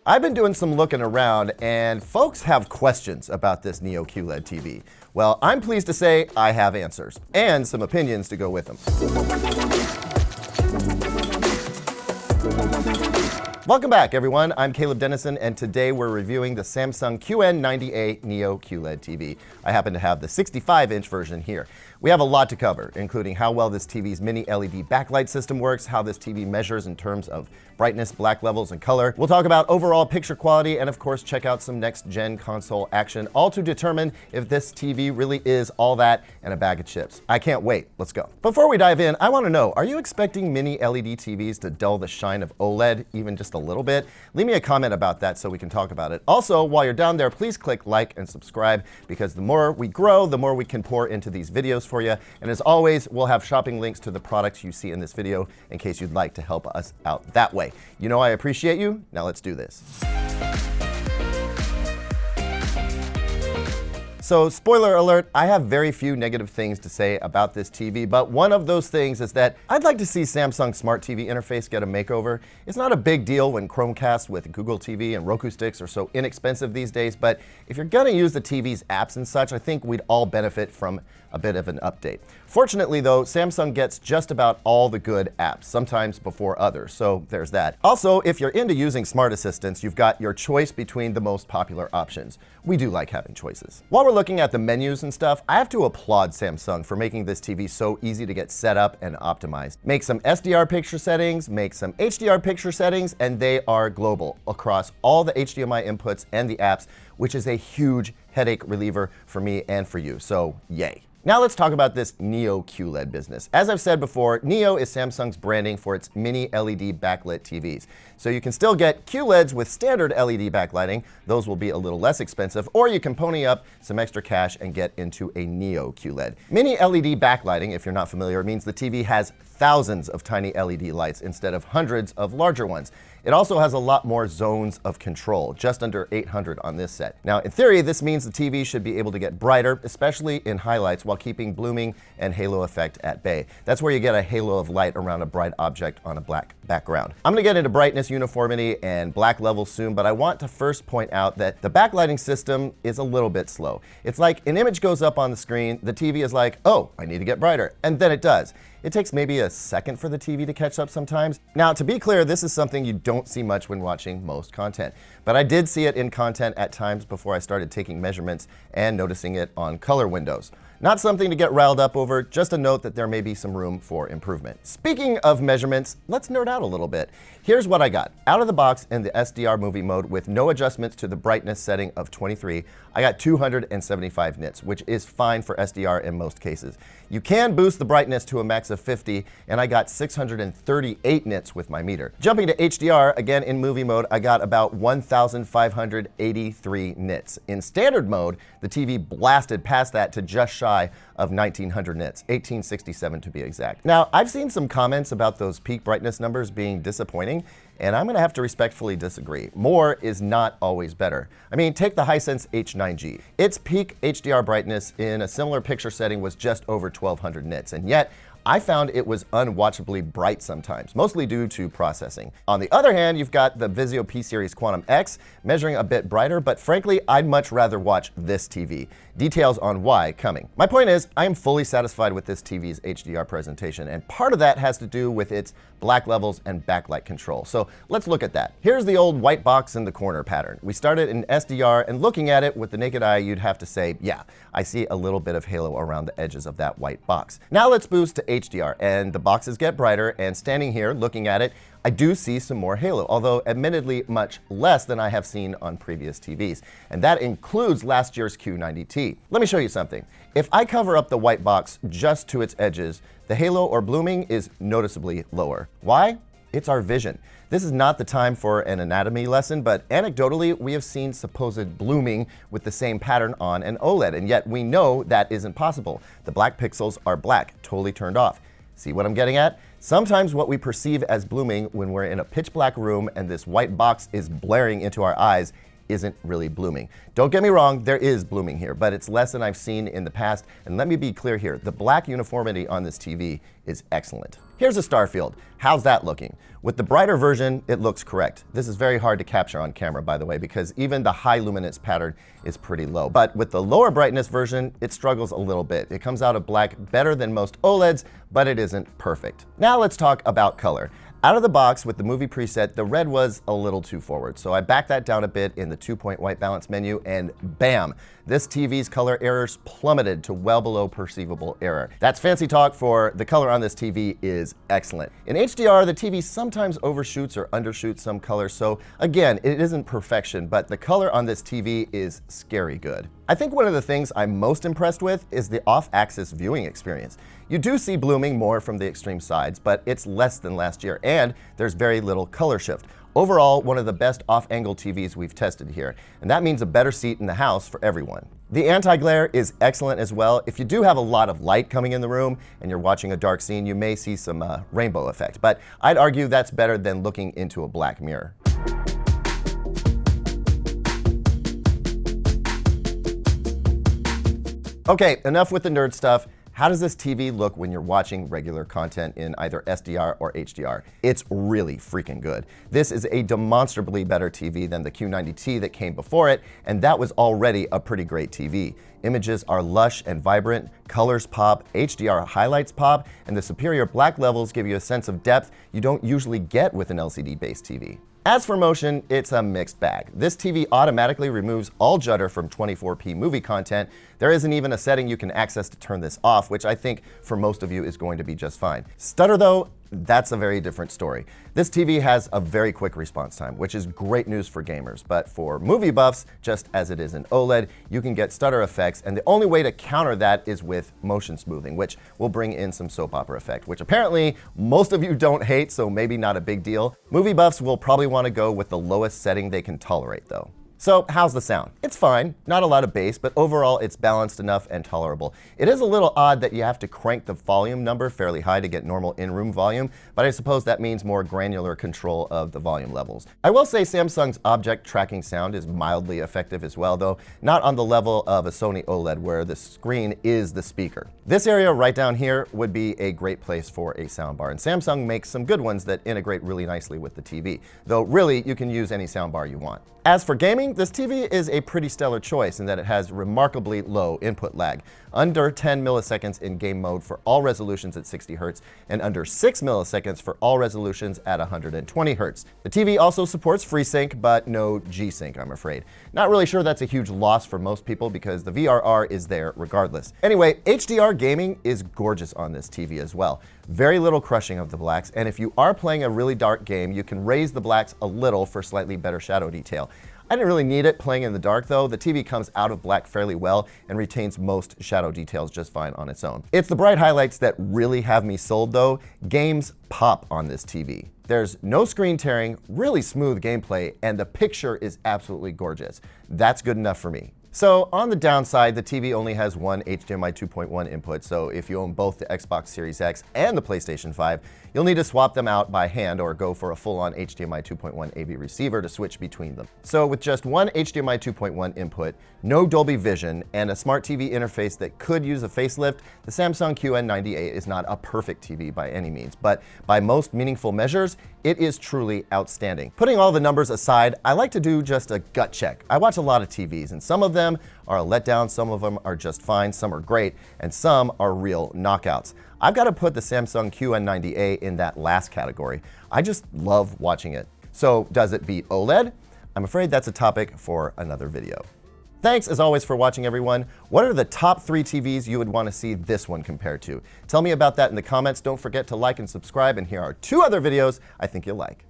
I've been doing some looking around, and folks have questions about this Neo QLED TV. Well, I'm pleased to say I have answers, and some opinions to go with them. Welcome back, everyone. I'm Caleb Dennison, and today we're reviewing the Samsung QN90A Neo QLED TV. I happen to have the 65-inch version here. We have a lot to cover, including how well this TV's mini LED backlight system works, how this TV measures in terms of brightness, black levels, and color. We'll talk about overall picture quality, and of course, check out some next-gen console action, all to determine if this TV really is all that and a bag of chips. I can't wait. Let's go. Before we dive in, I want to know, are you expecting mini LED TVs to dull the shine of OLED even just a little bit? Leave me a comment about that so we can talk about it. Also, while you're down there, please click like and subscribe, because the more we grow, the more we can pour into these videos for you. And as always, we'll have shopping links to the products you see in this video in case you'd like to help us out that way. You know I appreciate you. Now let's do this. So, spoiler alert, I have very few negative things to say about this TV, but one of those things is that I'd like to see Samsung's SmartTV interface get a makeover. It's not a big deal when Chromecast with Google TV and Roku sticks are so inexpensive these days, but if you're gonna use the TV's apps and such, I think we'd all benefit from a bit of an update. Fortunately though, Samsung gets just about all the good apps, sometimes before others, so there's that. Also, if you're into using smart assistants, you've got your choice between the most popular options. We do like having choices. While we're looking at the menus and stuff, I have to applaud Samsung for making this TV so easy to get set up and optimized. Make some SDR picture settings, make some HDR picture settings, and they are global across all the HDMI inputs and the apps, which is a huge headache reliever for me and for you, so yay. Now let's talk about this Neo QLED business. As I've said before, Neo is Samsung's branding for its mini LED backlit TVs. So you can still get QLEDs with standard LED backlighting. Those will be a little less expensive, or you can pony up some extra cash and get into a Neo QLED. Mini LED backlighting, if you're not familiar, means the TV has thousands of tiny LED lights instead of hundreds of larger ones. It also has a lot more zones of control, just under 800 on this set. Now, in theory, this means the TV should be able to get brighter, especially in highlights, while keeping blooming and halo effect at bay. That's where you get a halo of light around a bright object on a black background. I'm gonna get into brightness, uniformity, and black levels soon, but I want to first point out that the backlighting system is a little bit slow. It's like an image goes up on the screen, the TV is like, oh, I need to get brighter, and then it does. It takes maybe a second for the TV to catch up sometimes. Now, to be clear, this is something you don't see much when watching most content, but I did see it in content at times before I started taking measurements and noticing it on color windows. Not something to get riled up over, just a note that there may be some room for improvement. Speaking of measurements, let's nerd out a little bit. Here's what I got. Out of the box in the SDR movie mode with no adjustments to the brightness setting of 23, I got 275 nits, which is fine for SDR in most cases. You can boost the brightness to a max of 50, and I got 638 nits with my meter. Jumping to HDR, again in movie mode, I got about 1,583 nits. In standard mode, the TV blasted past that to just shy of 1,900 nits, 1867 to be exact. Now, I've seen some comments about those peak brightness numbers being disappointing, and I'm gonna have to respectfully disagree. More is not always better. I mean, take the Hisense H9G. Its peak HDR brightness in a similar picture setting was just over 1,200 nits, and yet I found it was unwatchably bright sometimes, mostly due to processing. On the other hand, you've got the Vizio P-Series Quantum X measuring a bit brighter, but frankly, I'd much rather watch this TV. Details on why coming. My point is, I am fully satisfied with this TV's HDR presentation, and part of that has to do with its black levels and backlight control. So let's look at that. Here's the old white box in the corner pattern. We started in SDR, and looking at it with the naked eye, you'd have to say, yeah, I see a little bit of halo around the edges of that white box. Now let's boost to HDR, and the boxes get brighter, and standing here looking at it, I do see some more halo, although admittedly much less than I have seen on previous TVs. And that includes last year's Q90T. Let me show you something. If I cover up the white box just to its edges, the halo or blooming is noticeably lower. Why? It's our vision. This is not the time for an anatomy lesson, but anecdotally, we have seen supposed blooming with the same pattern on an OLED, and yet we know that isn't possible. The black pixels are black, totally turned off. See what I'm getting at? Sometimes what we perceive as blooming when we're in a pitch black room and this white box is blaring into our eyes isn't really blooming. Don't get me wrong, there is blooming here, but it's less than I've seen in the past. And let me be clear here, the black uniformity on this TV is excellent. Here's a star field. How's that looking? With the brighter version, it looks correct. This is very hard to capture on camera, by the way, because even the high luminance pattern is pretty low. But with the lower brightness version, it struggles a little bit. It comes out of black better than most OLEDs, but it isn't perfect. Now let's talk about color. Out of the box with the movie preset, the red was a little too forward, so I backed that down a bit in the 2-point white balance menu, and bam! This TV's color errors plummeted to well below perceivable error. That's fancy talk for the color on this TV is excellent. In HDR, the TV sometimes overshoots or undershoots some color, so again, it isn't perfection, but the color on this TV is scary good. I think one of the things I'm most impressed with is the off-axis viewing experience. You do see blooming more from the extreme sides, but it's less than last year, and there's very little color shift. Overall, one of the best off-angle TVs we've tested here, and that means a better seat in the house for everyone. The anti-glare is excellent as well. If you do have a lot of light coming in the room and you're watching a dark scene, you may see some rainbow effect, but I'd argue that's better than looking into a black mirror. Okay, enough with the nerd stuff. How does this TV look when you're watching regular content in either SDR or HDR? It's really freaking good. This is a demonstrably better TV than the Q90T that came before it, and that was already a pretty great TV. Images are lush and vibrant, colors pop, HDR highlights pop, and the superior black levels give you a sense of depth you don't usually get with an LCD-based TV. As for motion, it's a mixed bag. This TV automatically removes all judder from 24p movie content. There isn't even a setting you can access to turn this off, which I think for most of you is going to be just fine. Stutter though, that's a very different story. This TV has a very quick response time, which is great news for gamers, but for movie buffs, just as it is in OLED, you can get stutter effects, and the only way to counter that is with motion smoothing, which will bring in some soap opera effect, which apparently most of you don't hate, so maybe not a big deal. Movie buffs will probably want to go with the lowest setting they can tolerate though. So how's the sound? It's fine, not a lot of bass, but overall it's balanced enough and tolerable. It is a little odd that you have to crank the volume number fairly high to get normal in-room volume, but I suppose that means more granular control of the volume levels. I will say Samsung's object tracking sound is mildly effective as well, though not on the level of a Sony OLED where the screen is the speaker. This area right down here would be a great place for a soundbar, and Samsung makes some good ones that integrate really nicely with the TV, though really you can use any soundbar you want. As for gaming, this TV is a pretty stellar choice in that it has remarkably low input lag, under 10 milliseconds in game mode for all resolutions at 60 Hz, and under 6 milliseconds for all resolutions at 120 Hz. The TV also supports FreeSync, but no G-Sync, I'm afraid. Not really sure that's a huge loss for most people because the VRR is there regardless. Anyway, HDR gaming is gorgeous on this TV as well. Very little crushing of the blacks, and if you are playing a really dark game, you can raise the blacks a little for slightly better shadow detail. I didn't really need it playing in the dark though. The TV comes out of black fairly well and retains most shadow details just fine on its own. It's the bright highlights that really have me sold though. Games pop on this TV. There's no screen tearing, really smooth gameplay, and the picture is absolutely gorgeous. That's good enough for me. So on the downside, the TV only has one HDMI 2.1 input, so if you own both the Xbox Series X and the PlayStation 5, you'll need to swap them out by hand or go for a full-on HDMI 2.1 AV receiver to switch between them. So with just one HDMI 2.1 input, no Dolby Vision, and a smart TV interface that could use a facelift, the Samsung QN90A is not a perfect TV by any means, but by most meaningful measures, it is truly outstanding. Putting all the numbers aside, I like to do just a gut check. I watch a lot of TVs, and some of them are a letdown, some of them are just fine, some are great, and some are real knockouts. I've got to put the Samsung QN90A in that last category. I just love watching it. So does it beat OLED? I'm afraid that's a topic for another video. Thanks as always for watching, everyone. What are the top 3 TVs you would want to see this one compared to? Tell me about that in the comments. Don't forget to like and subscribe, and here are 2 other videos I think you'll like.